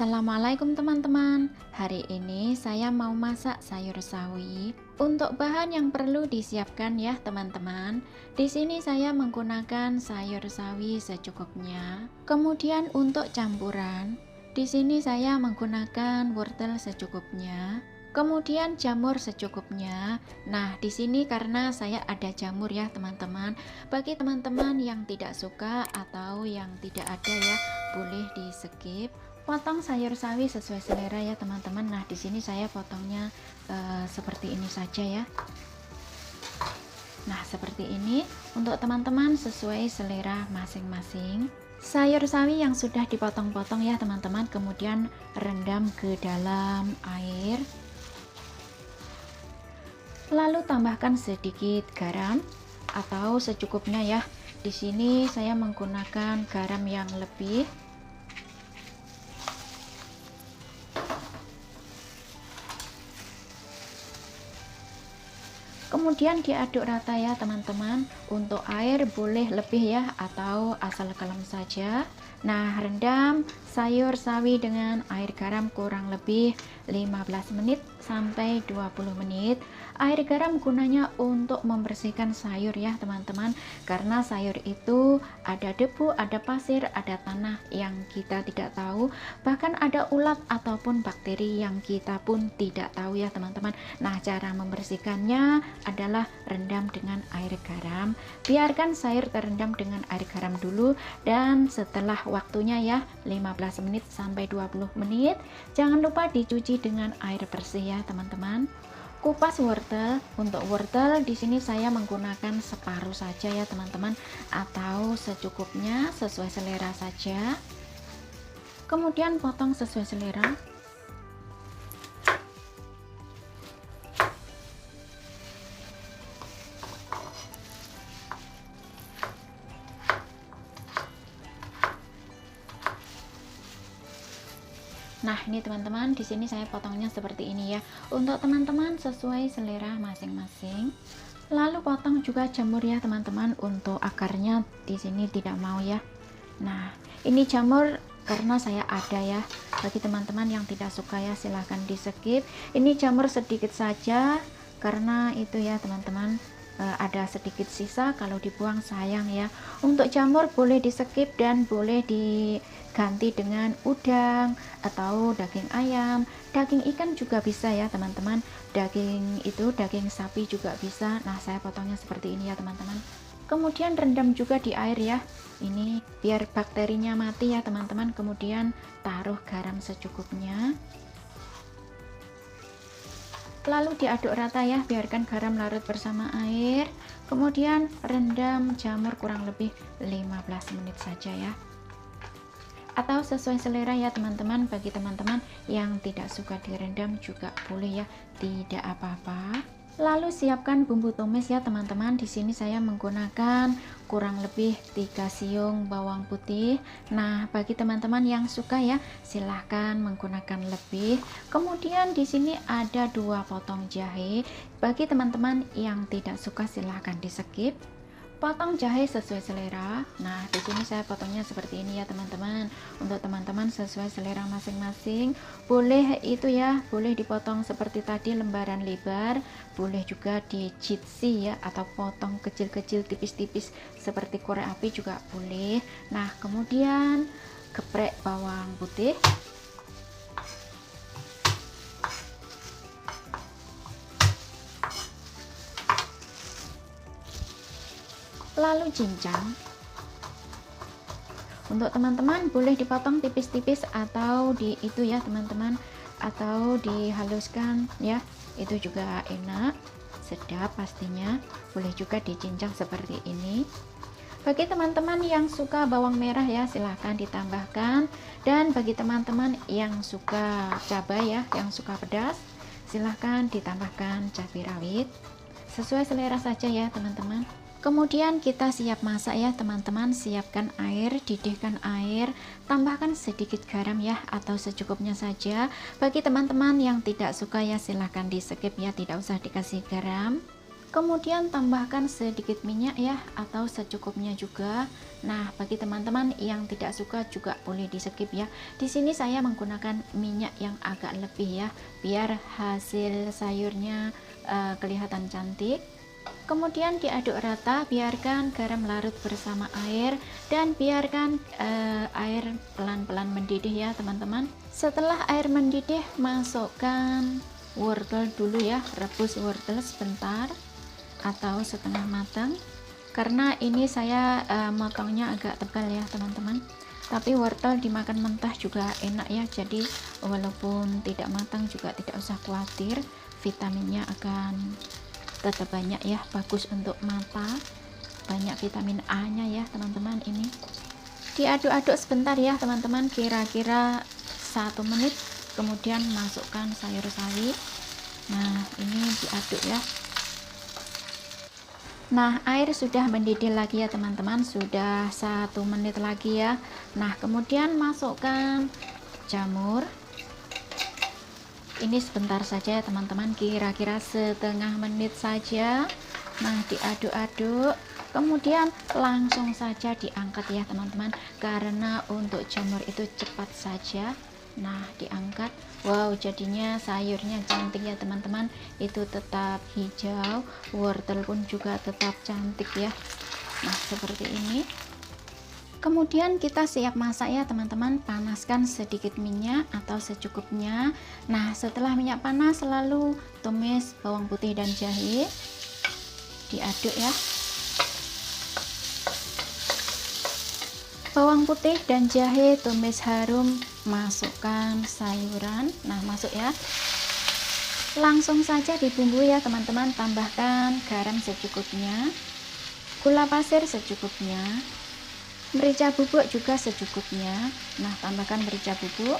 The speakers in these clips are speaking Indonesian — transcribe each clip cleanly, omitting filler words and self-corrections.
Assalamualaikum teman-teman. Hari ini saya mau masak sayur sawi. Untuk bahan yang perlu disiapkan ya teman-teman. Di sini saya menggunakan sayur sawi secukupnya. Kemudian untuk campuran, di sini saya menggunakan wortel secukupnya. Kemudian jamur secukupnya. Nah, di sini karena saya ada jamur ya teman-teman. Bagi teman-teman yang tidak suka atau yang tidak ada ya, boleh di skip. Potong sayur sawi sesuai selera ya teman-teman. Nah, di sini saya potongnya seperti ini saja ya. Nah, seperti ini untuk teman-teman sesuai selera masing-masing. Sayur sawi yang sudah dipotong-potong ya teman-teman, kemudian rendam ke dalam air. Lalu tambahkan sedikit garam atau secukupnya ya. Di sini saya menggunakan garam yang lebih. Kemudian diaduk rata ya teman-teman. Untuk air boleh lebih ya atau asal kalem saja. Nah, rendam sayur sawi dengan air garam kurang lebih 15 menit sampai 20 menit. Air garam gunanya untuk membersihkan sayur ya teman-teman, karena sayur itu ada debu, ada pasir, ada tanah yang kita tidak tahu, bahkan ada ulat ataupun bakteri yang kita pun tidak tahu ya teman-teman. Nah, cara membersihkannya adalah rendam dengan air garam. Biarkan sayur terendam dengan air garam dulu, dan setelah waktunya ya 15 menit sampai 20 menit, jangan lupa dicuci dengan air bersih ya teman-teman. Kupas wortel. Untuk wortel di sini saya menggunakan separuh saja ya teman-teman, atau secukupnya sesuai selera saja. Kemudian potong sesuai selera. Nah, ini teman-teman, di sini saya potongnya seperti ini ya. Untuk teman-teman sesuai selera masing-masing. Lalu potong juga jamur ya teman-teman. Untuk akarnya di sini tidak mau ya. Nah, ini jamur karena saya ada ya. Bagi teman-teman yang tidak suka ya, silahkan di skip. Ini jamur sedikit saja karena itu ya teman-teman, ada sedikit sisa, kalau dibuang sayang ya. Untuk jamur boleh di skip dan boleh diganti dengan udang atau daging ayam, daging ikan juga bisa ya teman-teman, daging sapi juga bisa. Nah, saya potongnya seperti ini ya teman-teman. Kemudian rendam juga di air ya, ini biar bakterinya mati ya teman-teman. Kemudian taruh garam secukupnya, lalu diaduk rata ya, biarkan garam larut bersama air. Kemudian rendam jamur kurang lebih 15 menit saja ya, atau sesuai selera ya teman-teman. Bagi teman-teman yang tidak suka direndam juga boleh ya, tidak apa-apa. Lalu siapkan bumbu tumis ya teman-teman. Di sini saya menggunakan kurang lebih 3 siung bawang putih. Nah, bagi teman-teman yang suka ya, silahkan menggunakan lebih. Kemudian di sini ada 2 potong jahe. Bagi teman-teman yang tidak suka silahkan di skip. Potong jahe sesuai selera. Nah, di sini saya potongnya seperti ini ya teman-teman. Untuk teman-teman sesuai selera masing-masing, boleh itu ya, boleh dipotong seperti tadi lembaran lebar, boleh juga di jitsi ya, atau potong kecil-kecil tipis-tipis seperti korek api juga boleh. Nah, kemudian geprek bawang putih. Lalu cincang. Untuk teman-teman boleh dipotong tipis-tipis atau di itu ya teman-teman, atau dihaluskan ya, itu juga enak, sedap pastinya. Boleh juga dicincang seperti ini. Bagi teman-teman yang suka bawang merah ya, silahkan ditambahkan. Dan bagi teman-teman yang suka cabai ya, yang suka pedas, silahkan ditambahkan cabai rawit. Sesuai selera saja ya teman-teman. Kemudian kita siap masak ya teman-teman. Siapkan air, didihkan air, tambahkan sedikit garam ya, atau secukupnya saja. Bagi teman-teman yang tidak suka ya, silahkan di skip ya, tidak usah dikasih garam. Kemudian tambahkan sedikit minyak ya, atau secukupnya juga. Nah, bagi teman-teman yang tidak suka juga boleh di skip ya. Di sini saya menggunakan minyak yang agak lebih ya, biar hasil sayurnya kelihatan cantik. Kemudian diaduk rata, biarkan garam larut bersama air, dan biarkan air pelan-pelan mendidih ya teman-teman. Setelah air mendidih, masukkan wortel dulu ya, rebus wortel sebentar atau setengah matang, karena ini saya motongnya agak tebal ya teman-teman. Tapi wortel dimakan mentah juga enak ya, jadi walaupun tidak matang juga tidak usah khawatir, vitaminnya akan tetap banyak ya, bagus untuk mata, banyak vitamin A nya ya teman-teman. Ini diaduk-aduk sebentar ya teman-teman, kira-kira 1 menit, kemudian masukkan sayur sawi. Nah, ini diaduk ya. Nah, air sudah mendidih lagi ya teman-teman, sudah 1 menit lagi ya. Nah, kemudian masukkan jamur. Ini sebentar saja ya teman-teman, kira-kira setengah menit saja. Nah, diaduk-aduk, kemudian langsung saja diangkat ya teman-teman, karena untuk jamur itu cepat saja. Nah, diangkat. Wow, jadinya sayurnya cantik ya teman-teman, itu tetap hijau, wortel pun juga tetap cantik ya. Nah, seperti ini. Kemudian kita siap masak ya teman-teman, panaskan sedikit minyak atau secukupnya. Nah, setelah minyak panas, lalu tumis bawang putih dan jahe, diaduk ya. Bawang putih dan jahe tumis harum, masukkan sayuran. Nah, masuk ya. Langsung saja dibumbui ya teman-teman, tambahkan garam secukupnya, gula pasir secukupnya, merica bubuk juga secukupnya. Nah, tambahkan merica bubuk.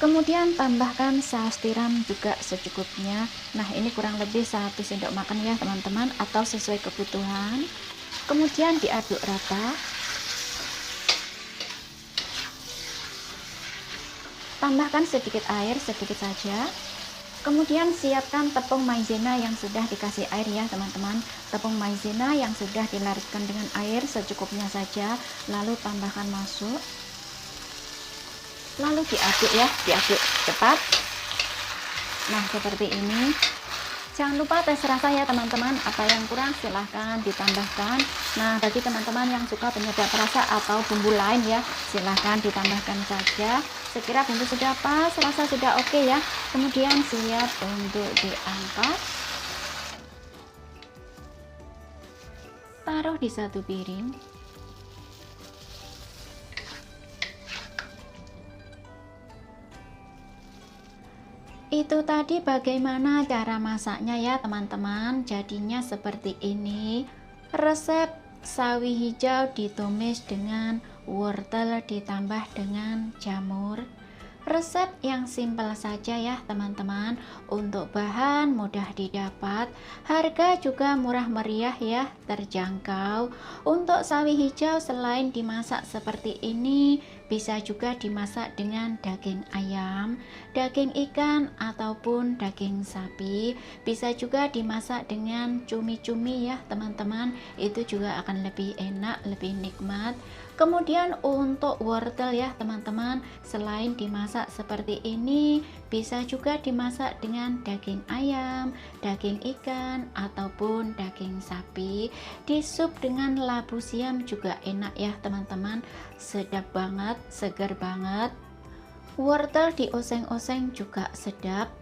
Kemudian tambahkan saus tiram juga secukupnya. Nah, ini kurang lebih 1 sendok makan ya teman-teman, atau sesuai kebutuhan. Kemudian diaduk rata. Tambahkan sedikit air, sedikit saja. Kemudian siapkan tepung maizena yang sudah dikasih air ya teman-teman. Tepung maizena yang sudah dilarutkan dengan air secukupnya saja, lalu tambahkan masuk. Lalu diaduk ya, diaduk cepat. Nah, seperti ini. Jangan lupa tes rasa ya teman-teman, apa yang kurang silahkan ditambahkan. Nah, bagi teman-teman yang suka penyedap rasa atau bumbu lain ya, silahkan ditambahkan saja. Sekira bumbu sudah pas, rasa sudah oke ya, kemudian siap untuk diangkat. Taruh di satu piring. Itu tadi bagaimana cara masaknya ya teman-teman. Jadinya seperti ini. Resep sawi hijau ditumis dengan wortel ditambah dengan jamur. Resep yang simpel saja ya teman-teman. Untuk bahan mudah didapat, harga juga murah meriah ya, terjangkau. Untuk sawi hijau selain dimasak seperti ini, bisa juga dimasak dengan daging ayam, daging ikan, ataupun daging sapi. Bisa juga dimasak dengan cumi-cumi ya teman-teman, itu juga akan lebih enak, lebih nikmat. Kemudian untuk wortel ya teman-teman, selain dimasak seperti ini, bisa juga dimasak dengan daging ayam, daging ikan, ataupun daging sapi. Di sup dengan labu siam juga enak ya teman-teman, sedap banget, segar banget. Wortel dioseng-oseng juga sedap.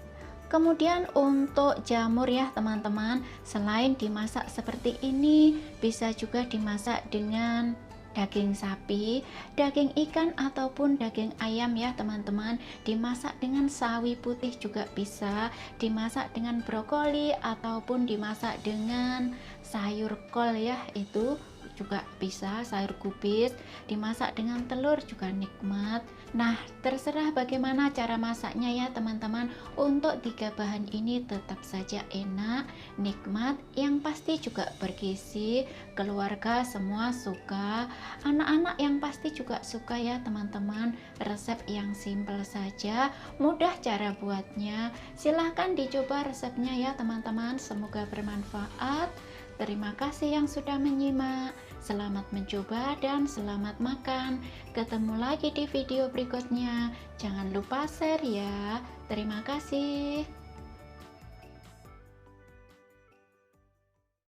Kemudian untuk jamur ya teman-teman, selain dimasak seperti ini, bisa juga dimasak dengan daging sapi, daging ikan, ataupun daging ayam ya teman-teman. Dimasak dengan sawi putih juga bisa, dimasak dengan brokoli, ataupun dimasak dengan sayur kol ya, itu juga bisa, sayur kubis dimasak dengan telur juga nikmat. Nah, terserah bagaimana cara masaknya ya teman-teman. Untuk 3 bahan ini tetap saja enak, nikmat, yang pasti juga bergizi. Keluarga semua suka, anak-anak yang pasti juga suka ya teman-teman. Resep yang simple saja, mudah cara buatnya. Silahkan dicoba resepnya ya teman-teman. Semoga bermanfaat. Terima kasih yang sudah menyimak. Selamat mencoba dan selamat makan. Ketemu lagi di video berikutnya. Jangan lupa share ya. Terima kasih.